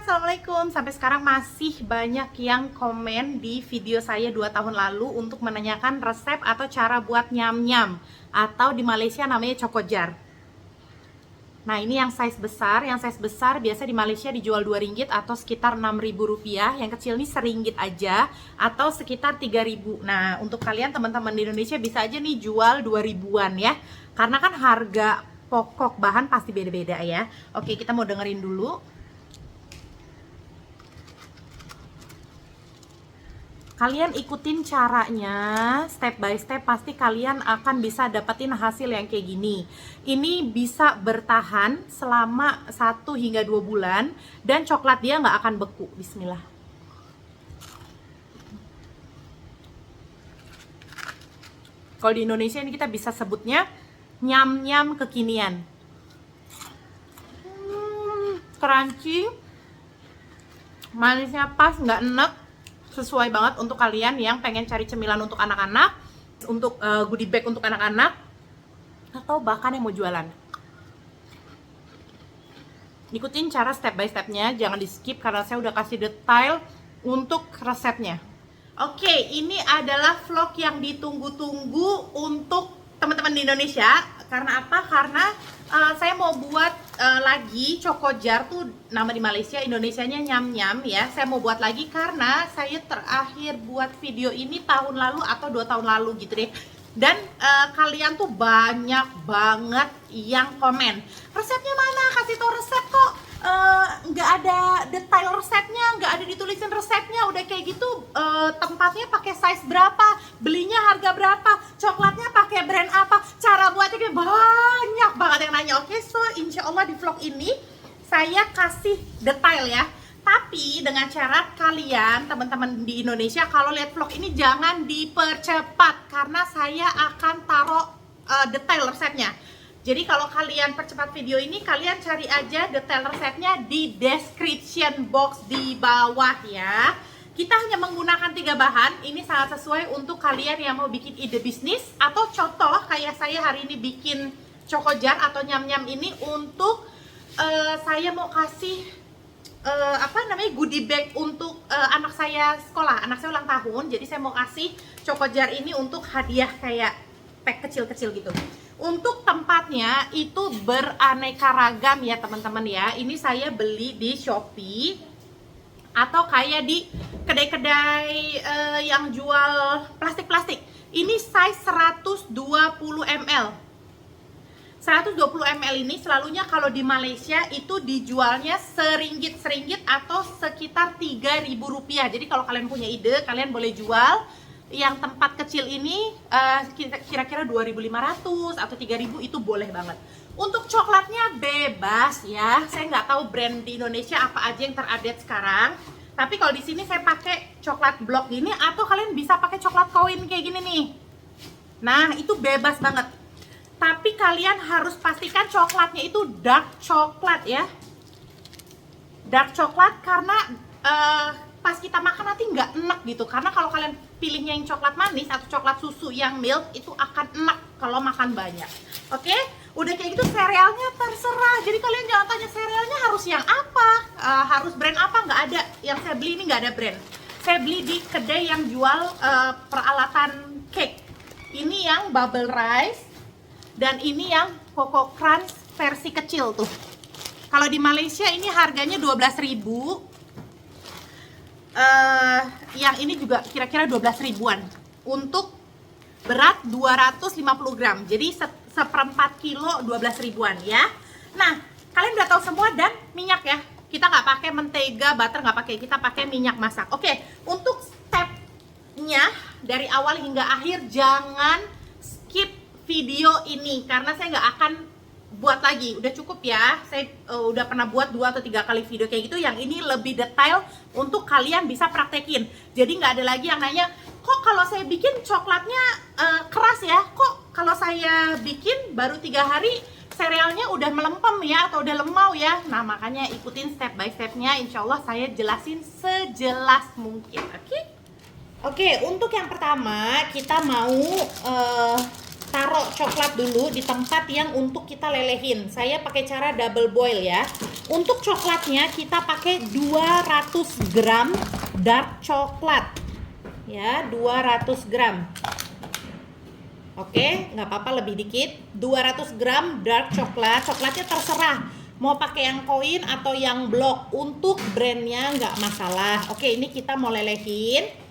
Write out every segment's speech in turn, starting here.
Assalamualaikum. Sampai sekarang masih banyak yang komen di video saya 2 tahun lalu untuk menanyakan resep atau cara buat nyam-nyam, atau di Malaysia namanya cokojar. Nah, ini yang size besar. Yang size besar biasa di Malaysia dijual RM2 atau sekitar Rp6.000. Yang kecil ini RM1 aja atau sekitar Rp3.000. Nah, untuk kalian teman-teman di Indonesia bisa aja nih jual 2.000-an ya. Karena kan harga pokok bahan pasti beda-beda ya. Oke, kita mau dengerin dulu. Kalian ikutin caranya step by step, pasti kalian akan bisa dapetin hasil yang kayak gini. Ini bisa bertahan selama 1 hingga 2 bulan dan coklat dia nggak akan beku. Bismillah. Kalau di Indonesia ini kita bisa sebutnya nyam-nyam kekinian. Crunchy, manisnya pas, nggak enek. Sesuai banget untuk kalian yang pengen cari cemilan untuk anak-anak, untuk goodie bag untuk anak-anak, atau bahkan yang mau jualan. Ikutin cara step by stepnya, jangan di skip karena saya udah kasih detail untuk resepnya. Oke, ini adalah vlog yang ditunggu-tunggu untuk teman-teman di Indonesia. Karena apa? Karena saya mau buat lagi cokojar, tuh nama di Malaysia, Indonesianya nyam-nyam ya. Saya mau buat lagi karena saya terakhir buat video ini tahun lalu atau 2 tahun lalu gitu deh. Dan kalian tuh banyak banget yang komen, resepnya mana? Kasih tau resep kok. Nggak ada detail resepnya, nggak ada ditulisin resepnya, udah kayak gitu tempatnya pakai size berapa, belinya harga berapa, coklatnya pakai brand apa, cara buatnya, banyak banget yang nanya. Oke, so insya Allah di vlog ini saya kasih detail ya, tapi dengan cara kalian teman-teman di Indonesia kalau lihat vlog ini jangan dipercepat karena saya akan taruh detail resepnya. Jadi kalau kalian percepat video ini, kalian cari aja detail resepnya di description box di bawah ya. Kita hanya menggunakan 3 bahan. Ini sangat sesuai untuk kalian yang mau bikin ide bisnis, atau contoh kayak saya hari ini bikin cokojar atau nyam-nyam ini untuk saya mau kasih goodie bag untuk anak saya sekolah. Anak saya ulang tahun, jadi saya mau kasih cokojar ini untuk hadiah kayak pack kecil-kecil gitu. Untuk tempatnya itu beraneka ragam ya teman-teman ya. Ini saya beli di Shopee atau kayak di kedai-kedai yang jual plastik-plastik. Ini size 120 ml. 120 ml ini selalunya kalau di Malaysia itu dijualnya seringgit atau sekitar Rp3.000. Jadi kalau kalian punya ide, kalian boleh jual yang tempat kecil ini kira-kira 2.500 atau 3.000, itu boleh banget. Untuk coklatnya bebas ya. Saya nggak tahu brand di Indonesia apa aja yang terupdate sekarang. Tapi kalau di sini saya pakai coklat blok gini, atau kalian bisa pakai coklat koin kayak gini nih. Nah, itu bebas banget. Tapi kalian harus pastikan coklatnya itu dark coklat ya. Dark coklat karena pas kita makan nanti nggak enak gitu. Karena kalau kalian pilihnya yang coklat manis atau coklat susu yang milk, itu akan enak kalau makan banyak. Oke, udah kayak gitu serealnya terserah. Jadi kalian jangan tanya serealnya harus yang apa, harus brand apa, nggak ada. Yang saya beli ini nggak ada brand. Saya beli di kedai yang jual peralatan cake. Ini yang bubble rice dan ini yang Coco Crunch versi kecil tuh. Kalau di Malaysia ini harganya 12.000. Yang ini juga kira-kira 12.000-an untuk berat 250 gram. Jadi seperempat kilo 12.000-an ya. Nah, kalian udah tahu semua. Dan minyak ya, kita nggak pakai mentega, butter nggak pakai, kita pakai minyak masak. Oke, untuk stepnya dari awal hingga akhir jangan skip video ini karena saya nggak akan buat lagi, udah cukup ya. Saya udah pernah buat 2 atau 3 kali video kayak gitu. Yang ini lebih detail untuk kalian bisa praktekin. Jadi nggak ada lagi yang nanya, kok kalau saya bikin coklatnya keras ya, kok kalau saya bikin baru 3 hari serealnya udah melempem ya, atau udah lemau ya. Nah, makanya ikutin step by stepnya. Insya Allah saya jelasin sejelas mungkin. Oke, untuk yang pertama kita mau taruh coklat dulu di tempat yang untuk kita lelehin. Saya pakai cara double boil ya. Untuk coklatnya kita pakai 200 gram dark coklat. Ya, 200 gram. Oke, nggak apa-apa lebih dikit. 200 gram dark coklat. Coklatnya terserah mau pakai yang koin atau yang blok. Untuk brandnya nggak masalah. Oke, ini kita mau lelehin.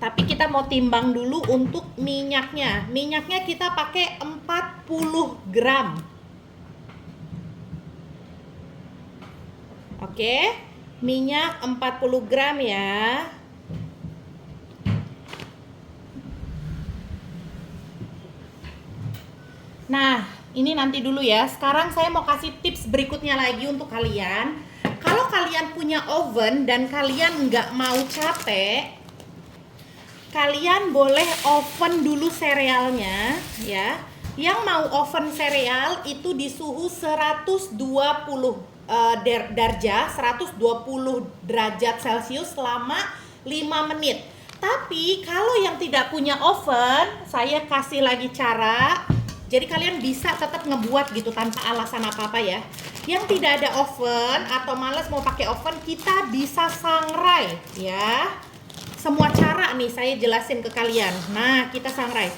Tapi kita mau timbang dulu untuk minyaknya. Minyaknya kita pakai 40 gram. Oke, minyak 40 gram ya. Nah, ini nanti dulu ya. Sekarang saya mau kasih tips berikutnya lagi untuk kalian. Kalau kalian punya oven dan kalian nggak mau capek, kalian boleh oven dulu serealnya ya. Yang mau oven sereal itu di suhu 120 darjah, 120 derajat Celcius selama 5 menit. Tapi kalau yang tidak punya oven, saya kasih lagi cara. Jadi kalian bisa tetap ngebuat gitu tanpa alasan apa-apa ya. Yang tidak ada oven atau males mau pakai oven, kita bisa sangrai ya. Semua cara nih saya jelasin ke kalian. Nah, kita sangrai.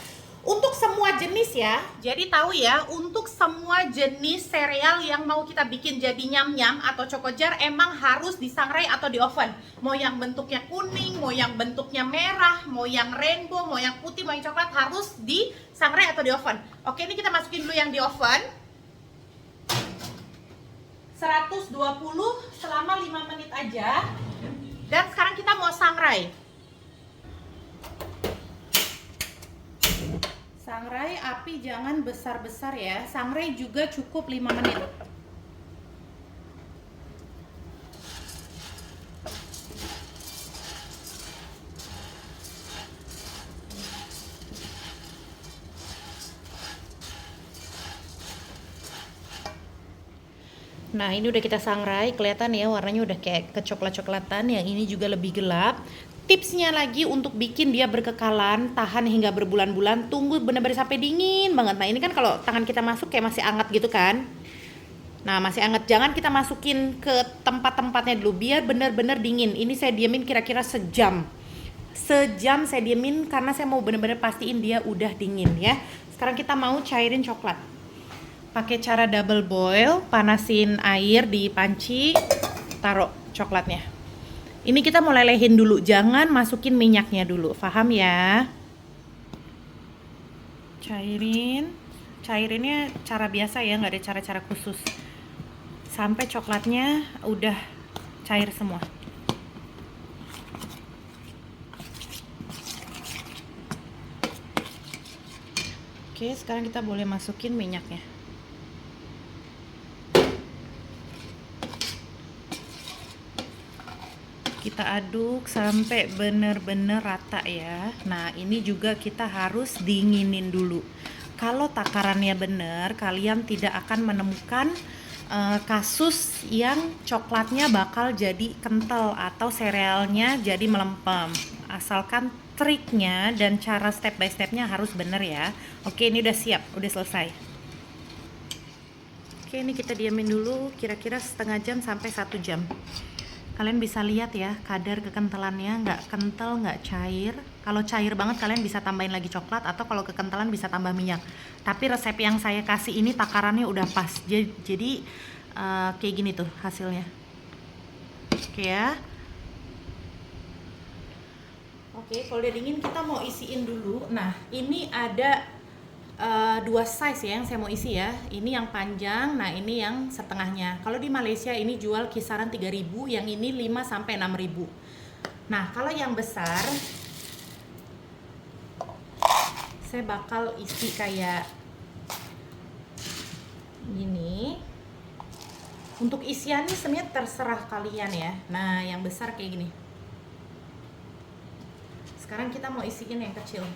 Untuk semua jenis ya. Jadi tahu ya, untuk semua jenis sereal yang mau kita bikin jadi nyam-nyam atau cokojar emang harus disangrai atau di oven. Mau yang bentuknya kuning, mau yang bentuknya merah, mau yang rainbow, mau yang putih, mau yang coklat harus disangrai atau di oven. Oke, ini kita masukin dulu yang di oven. 120 selama 5 menit aja. Dan sekarang kita mau sangrai. Sangrai api jangan besar-besar ya. Sangrai juga cukup 5 menit. Nah, ini udah kita sangrai, kelihatan ya warnanya udah kayak kecoklat-coklatan. Yang ini juga lebih gelap. Tipsnya lagi untuk bikin dia berkekalan, tahan hingga berbulan-bulan, tunggu benar-benar sampai dingin banget. Nah, ini kan kalau tangan kita masuk kayak masih hangat gitu kan. Nah, masih hangat, jangan kita masukin ke tempat-tempatnya dulu, biar benar-benar dingin. Ini saya diamin kira-kira sejam. Sejam saya diamin karena saya mau benar-benar pastiin dia udah dingin ya. Sekarang kita mau cairin coklat. Pakai cara double boil, panasin air di panci, taruh coklatnya. Ini kita mau lelehin dulu, jangan masukin minyaknya dulu, paham ya? Cairinnya cara biasa ya, nggak ada cara-cara khusus. Sampai coklatnya udah cair semua. Oke, sekarang kita boleh masukin minyaknya. Kita aduk sampai bener-bener rata ya. Nah, ini juga kita harus dinginin dulu. Kalau takarannya bener, kalian tidak akan menemukan kasus yang coklatnya bakal jadi kental atau serealnya jadi melempem. Asalkan triknya dan cara step by stepnya harus bener ya. Oke, ini udah siap, udah selesai. Oke, ini kita diamin dulu kira-kira setengah jam sampai 1 jam. Kalian bisa lihat ya kadar kekentalannya, nggak kental, nggak cair. Kalau cair banget kalian bisa tambahin lagi coklat, atau kalau kekentalan bisa tambah minyak. Tapi resep yang saya kasih ini takarannya udah pas. Jadi kayak gini tuh hasilnya. Oke ya. Oke, kalau udah dingin kita mau isiin dulu. Nah, ini ada 2 size ya yang saya mau isi ya. Ini yang panjang, nah ini yang setengahnya. Kalau di Malaysia ini jual kisaran 3.000, yang ini 5 sampai 6.000. Nah, kalau yang besar saya bakal isi kayak gini. Untuk isiannya sebenarnya terserah kalian ya. Nah, yang besar kayak gini. Sekarang kita mau isiin yang kecil.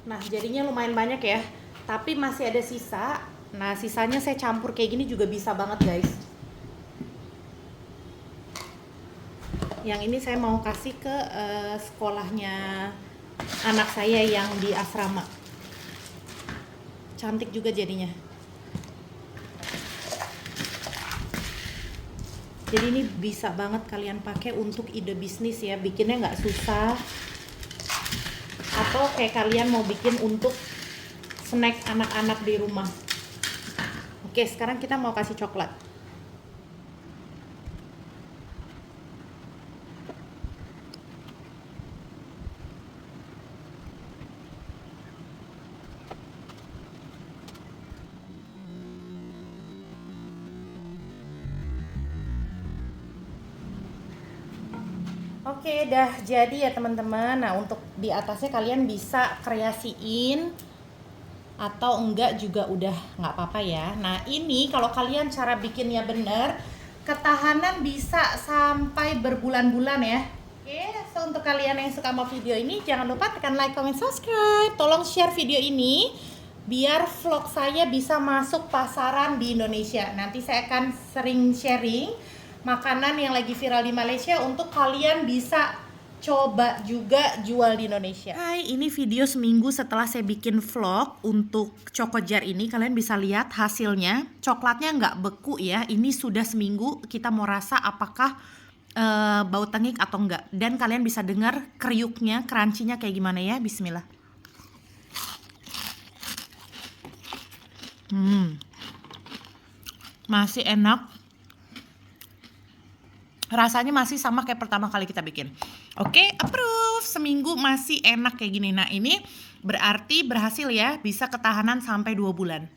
Nah, jadinya lumayan banyak ya, tapi masih ada sisa. Nah, sisanya saya campur kayak gini juga bisa banget guys. Yang ini saya mau kasih ke sekolahnya anak saya yang di asrama. Cantik juga jadinya. Jadi ini bisa banget kalian pakai untuk ide bisnis ya, bikinnya nggak susah. Atau kayak kalian mau bikin untuk snack anak-anak di rumah. Oke, sekarang kita mau kasih coklat. Oke, dah jadi ya teman-teman. Nah, untuk di atasnya kalian bisa kreasiin atau enggak juga udah nggak apa-apa ya. Nah, ini kalau kalian cara bikinnya bener, ketahanan bisa sampai berbulan-bulan ya. Oke, so untuk kalian yang suka sama video ini, jangan lupa tekan like, comment, subscribe. Tolong share video ini biar vlog saya bisa masuk pasaran di Indonesia. Nanti saya akan sering sharing makanan yang lagi viral di Malaysia untuk kalian bisa coba juga jual di Indonesia. Hai, ini video seminggu setelah saya bikin vlog untuk Choco Jar ini. Kalian bisa lihat hasilnya. Coklatnya nggak beku ya. Ini sudah seminggu. Kita mau rasa apakah bau tengik atau enggak. Dan kalian bisa dengar kriuknya, crunchy-nya kayak gimana ya. Bismillah. Masih enak. Rasanya masih sama kayak pertama kali kita bikin. Oke, approve. Seminggu masih enak kayak gini. Nah, ini berarti berhasil ya, bisa ketahanan sampai 2 bulan.